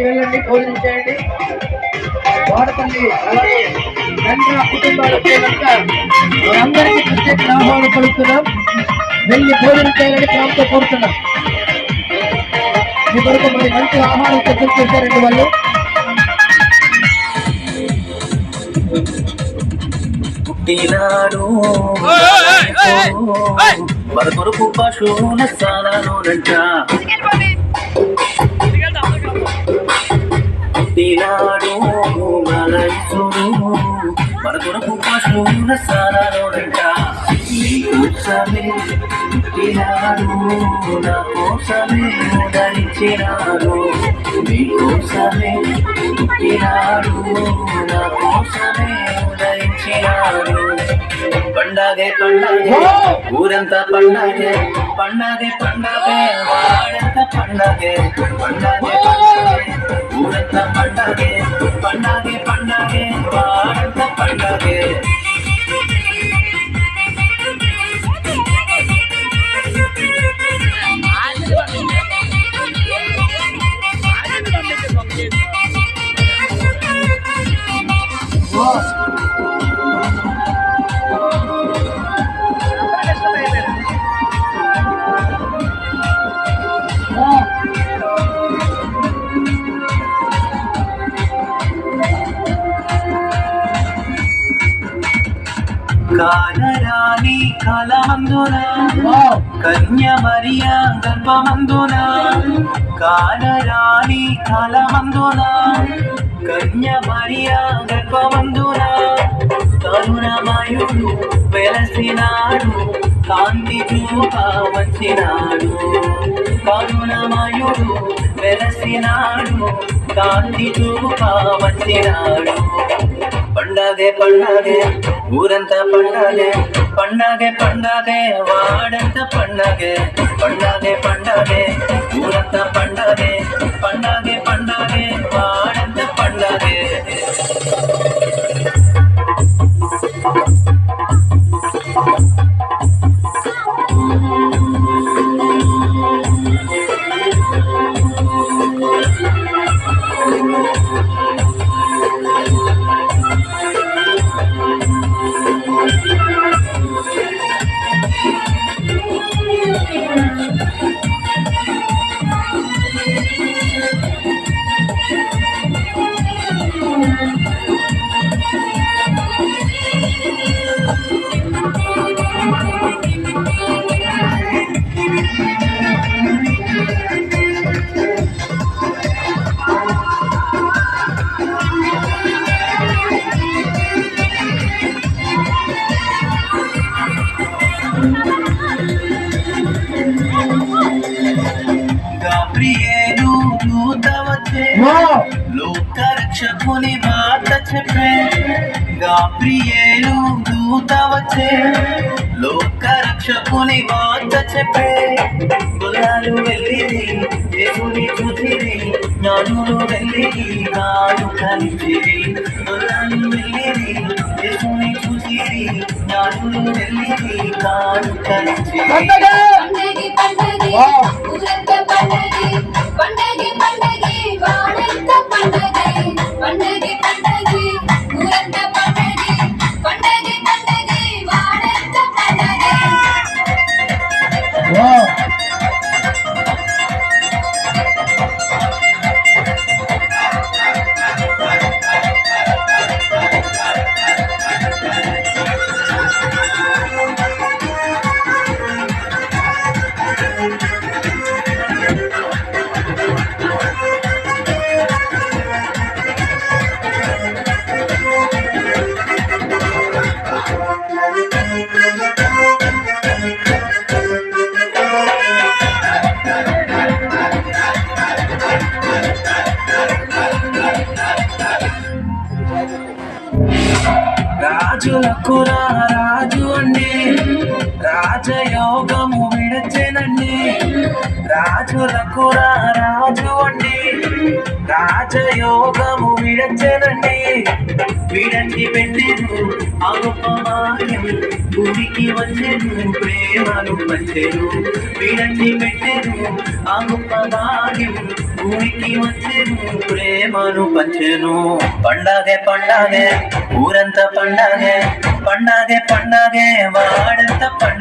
వెళ్ళండి, భోజనం చేయండి. వాడపల్లి అలాగే తండ్రి కుటుంబాలు వచ్చే కనుక అందరికీ ప్రత్యేక ఆహ్వానం పలుకుతున్నాం. వెళ్ళి భోజనం చేయాలని ప్రేమతో కోరుతున్నాం. మీ కొరకు మరి మంచి ఆహారం సిద్ధం చేశారండి వాళ్ళు. పుట్టినాడు మన కొరకు పశువుల స్థానంట. పుట్టినాడు మన కొరకు పశువుల స్థానంట. కోసమే పుట్టినాడు, నా కోసమే ఉదయించినాడు. మీ కోసమే పుట్టినాడు, నా కోసమే ఉదయించినాడు. పండగే పండగే ఊరంతా పండగే, పండగే పండగే వాడంతా పండగే. పండగే పండగే ఊరంతా పండగే, పండగే పండగే వాడంతా పండగే. కానరాని కాలమందున కన్య మరియా గర్భమందున, కానరాని కాలమందున కన్య మరియా గర్భమందున, కరుణమయుడు వెలసినాడు, కాంతి చూప వచ్చినాడు. కరుణమయుడు వెలసినాడు, కాంతి చూప వచ్చినాడు. పండగే పండగే ఊరంతా పండగే, పండగే పండగే వాడంతా పండగే. పండగే పండగే ఊరంతా పండగే, పండగే పండగే వాడంతా పండగే. గాబ్రియేలు దూత వచ్చే, లోక రక్షకుని మాట చెప్పే. గాబ్రియేలు దూత వచ్చే, లోక రక్షకుని మాట చెప్పే. గులాలు వెళ్ళిరి దేవుని చూసిరి, జ్ఞానులు వెళ్ళిరి నాడు కలిసిరి. గులాలు వెళ్ళిరి దేవుని చూసిరి, జ్ఞానులు వెళ్ళిరి నాడు కలిసిరి. పండగే పండగే ఊరంతా పండగే, పండగే పండగే వాడంతా పండగే. పండగే పండగే ఊరంతా పండగే, పండగే పండగే వాడంతా పండగే. రాజులకు రాజు అండి, రాజయోగము విడచెనండి. రాజులకు రాజు అండి, రాజయోగము విడచెనండి. విడచి పెట్టెను ఆ గొప్ప భాగ్యం, భూమికి వచ్చెను ప్రేమను పంచెను. విడచి పెట్టెను ఆ గొప్ప భాగ్యం, ఊరికి వచ్చెను ప్రేమను పంచెను పండగే పండగే ఊరంతా పండగే పండగే పండగే వాడంతా పండగే